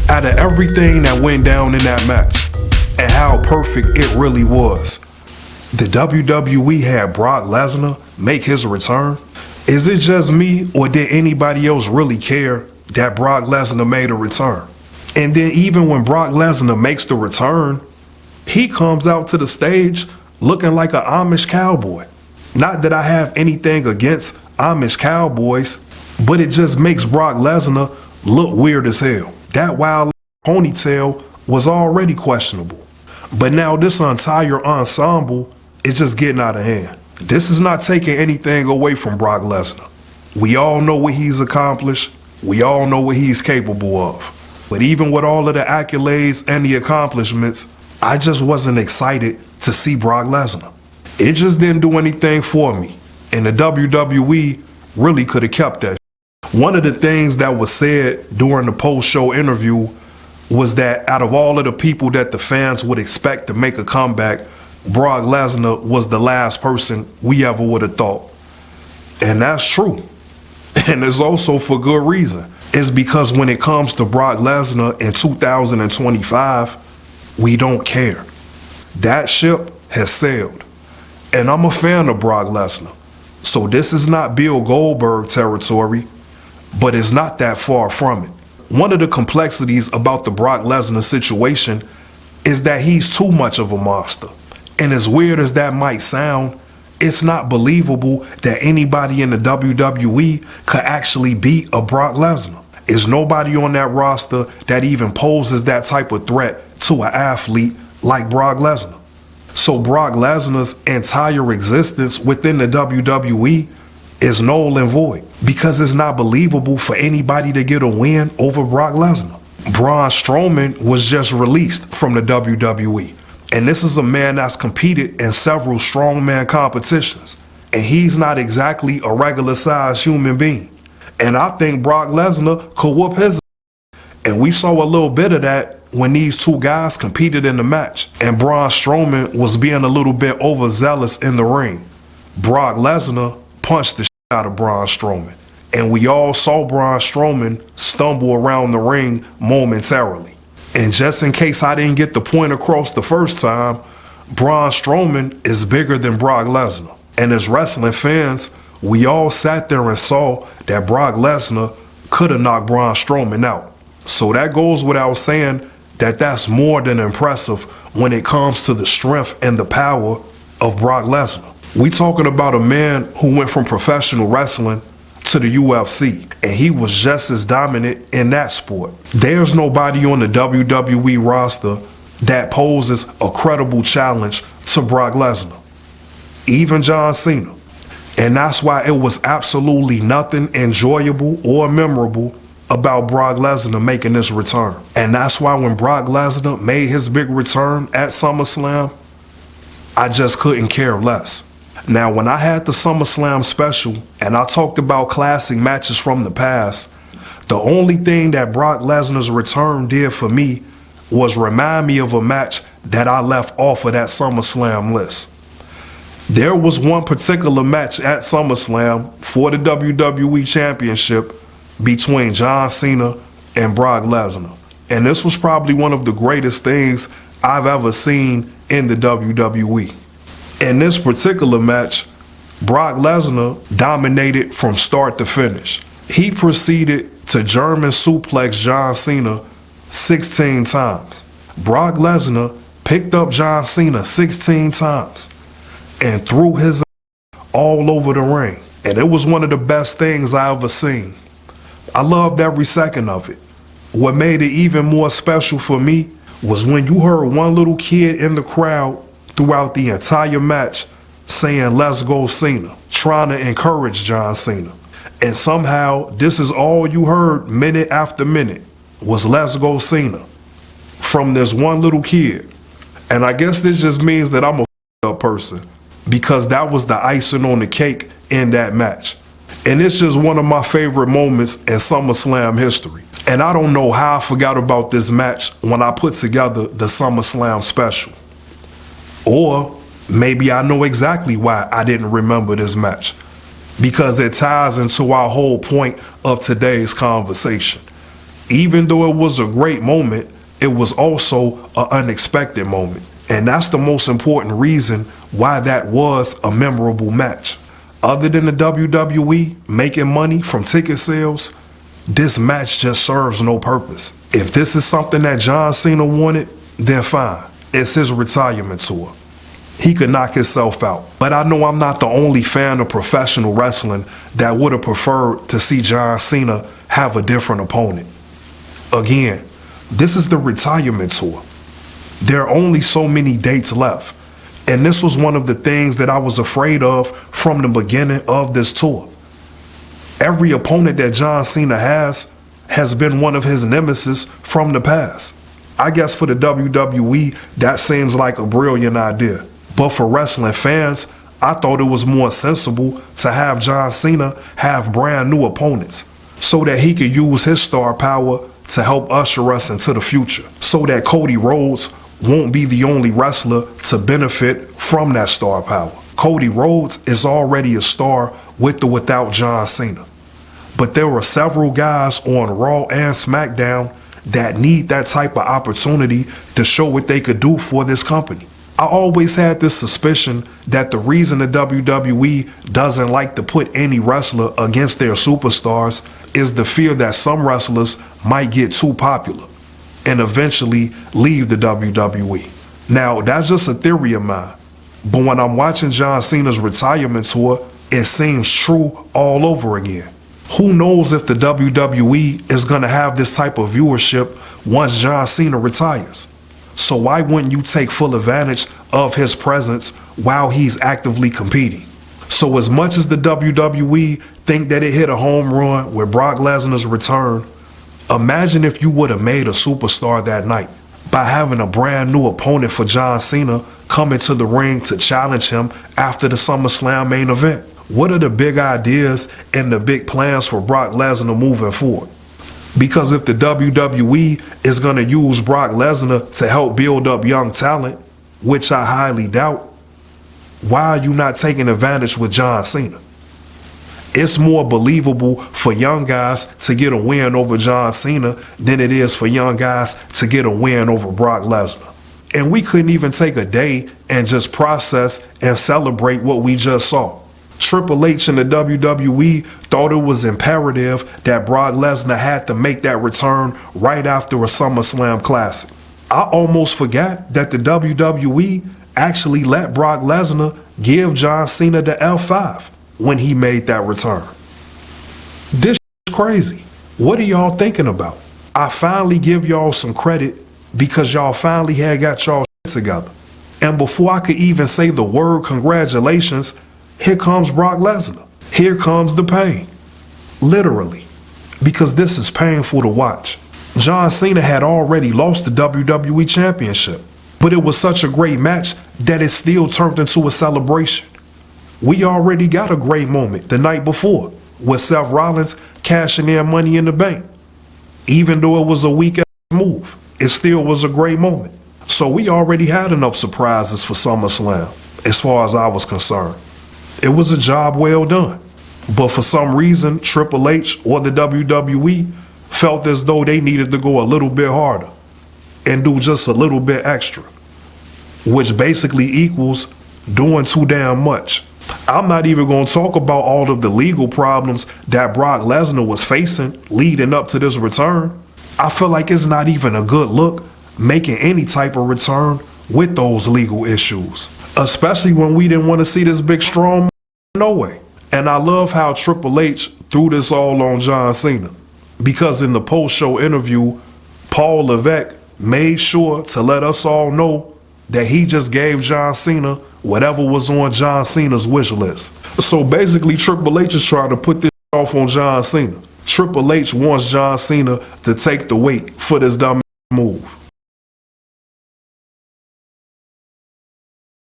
Out of everything that went down in that match and how perfect it really was, the WWE had Brock Lesnar make his return. Is it just me, or did anybody else really care that Brock Lesnar made a return? And then even when Brock Lesnar makes the return, he comes out to the stage looking like an Amish cowboy. Not that I have anything against Amish cowboys, but it just makes Brock Lesnar look weird as hell. That wild ponytail was already questionable. But now this entire ensemble is just getting out of hand. This is not taking anything away from Brock Lesnar. We all know what he's accomplished. We all know what he's capable of. But even with all of the accolades and the accomplishments, I just wasn't excited to see Brock Lesnar. It just didn't do anything for me. And the WWE really could have kept that. One of the things that was said during the post-show interview was that out of all of the people that the fans would expect to make a comeback, Brock Lesnar was the last person we ever would have thought. And that's true. And it's also for good reason. It's because when it comes to Brock Lesnar in 2025, we don't care. That ship has sailed. And I'm a fan of Brock Lesnar. So this is not Bill Goldberg territory, but it's not that far from it. One of the complexities about the Brock Lesnar situation is that he's too much of a monster. And as weird as that might sound, it's not believable that anybody in the WWE could actually beat a Brock Lesnar. There's nobody on that roster that even poses that type of threat to an athlete like Brock Lesnar. So Brock Lesnar's entire existence within the WWE is null and void because it's not believable for anybody to get a win over Brock Lesnar. Braun Strowman was just released from the WWE. And this is a man that's competed in several strongman competitions. And he's not exactly a regular sized human being. And I think Brock Lesnar could whoop his. And we saw a little bit of that when these two guys competed in the match. And Braun Strowman was being a little bit overzealous in the ring. Brock Lesnar punched the shit out of Braun Strowman. And we all saw Braun Strowman stumble around the ring momentarily. And just in case I didn't get the point across the first time, Braun Strowman is bigger than Brock Lesnar. And as wrestling fans, we all sat there and saw that Brock Lesnar could have knocked Braun Strowman out. So that goes without saying that that's more than impressive when it comes to the strength and the power of Brock Lesnar. We talking about a man who went from professional wrestling to the UFC, and he was just as dominant in that sport. There's nobody on the WWE roster that poses a credible challenge to Brock Lesnar, even John Cena. And that's why it was absolutely nothing enjoyable or memorable about Brock Lesnar making this return. And that's why when Brock Lesnar made his big return at SummerSlam, I just couldn't care less. Now, when I had the SummerSlam special and I talked about classic matches from the past, the only thing that Brock Lesnar's return did for me was remind me of a match that I left off of that SummerSlam list. There was one particular match at SummerSlam for the WWE Championship between John Cena and Brock Lesnar. And this was probably one of the greatest things I've ever seen in the WWE. In this particular match, Brock Lesnar dominated from start to finish. He proceeded to German suplex John Cena 16 times. Brock Lesnar picked up John Cena 16 times and threw his all over the ring. And it was one of the best things I ever seen. I loved every second of it. What made it even more special for me was when you heard one little kid in the crowd throughout the entire match saying, "Let's go Cena," trying to encourage John Cena. And somehow this is all you heard minute after minute was "Let's go Cena" from this one little kid. And I guess this just means that I'm a up person, because that was the icing on the cake in that match. And it's just one of my favorite moments in SummerSlam history. And I don't know how I forgot about this match when I put together the SummerSlam special. Or maybe I know exactly why I didn't remember this match, because it ties into our whole point of today's conversation. Even though it was a great moment, it was also an unexpected moment. And that's the most important reason why that was a memorable match. Other than the WWE making money from ticket sales, this match just serves no purpose. If this is something that John Cena wanted, then fine. It's his retirement tour. He could knock himself out. But I know I'm not the only fan of professional wrestling that would have preferred to see John Cena have a different opponent. Again, this is the retirement tour. There are only so many dates left. And this was one of the things that I was afraid of from the beginning of this tour. Every opponent that John Cena has been one of his nemesis from the past. I guess for the WWE, that seems like a brilliant idea. But for wrestling fans, I thought it was more sensible to have John Cena have brand new opponents so that he could use his star power to help usher us into the future, so that Cody Rhodes won't be the only wrestler to benefit from that star power. Cody Rhodes is already a star with or without John Cena. But there were several guys on Raw and SmackDown that need that type of opportunity to show what they could do for this company. I always had this suspicion that the reason the WWE doesn't like to put any wrestler against their superstars is the fear that some wrestlers might get too popular and eventually leave the WWE. Now, that's just a theory of mine. But when I'm watching John Cena's retirement tour, it seems true all over again. Who knows if the WWE is going to have this type of viewership once John Cena retires? So why wouldn't you take full advantage of his presence while he's actively competing? So as much as the WWE think that it hit a home run with Brock Lesnar's return, imagine if you would have made a superstar that night by having a brand new opponent for John Cena come into the ring to challenge him after the SummerSlam main event. What are the big ideas and the big plans for Brock Lesnar moving forward? Because if the WWE is going to use Brock Lesnar to help build up young talent, which I highly doubt, why are you not taking advantage with John Cena? It's more believable for young guys to get a win over John Cena than it is for young guys to get a win over Brock Lesnar. And we couldn't even take a day and just process and celebrate what we just saw. Triple H and the WWE thought it was imperative that Brock Lesnar had to make that return right after a SummerSlam Classic. I almost forgot that the WWE actually let Brock Lesnar give John Cena the F5 when he made that return. This is crazy. What are y'all thinking about? I finally give y'all some credit because y'all finally had got y'all shit together. And before I could even say the word congratulations, here comes Brock Lesnar. Here comes the pain. Literally. Because this is painful to watch. John Cena had already lost the WWE Championship, but it was such a great match that it still turned into a celebration. We already got a great moment the night before with Seth Rollins cashing in Money in the Bank. Even though it was a weak move, it still was a great moment. So we already had enough surprises for SummerSlam, as far as I was concerned. It was a job well done. But for some reason, Triple H or the WWE felt as though they needed to go a little bit harder and do just a little bit extra, which basically equals doing too damn much. I'm not even going to talk about all of the legal problems that Brock Lesnar was facing leading up to this return. I feel like it's not even a good look making any type of return with those legal issues, especially when we didn't want to see this big strong no way. And I love how Triple H threw this all on John Cena, because in the post-show interview, Paul Levesque made sure to let us all know that he just gave John Cena whatever was on John Cena's wish list. So basically, Triple H is trying to put this off on John Cena. Triple H wants John Cena to take the weight for this dumb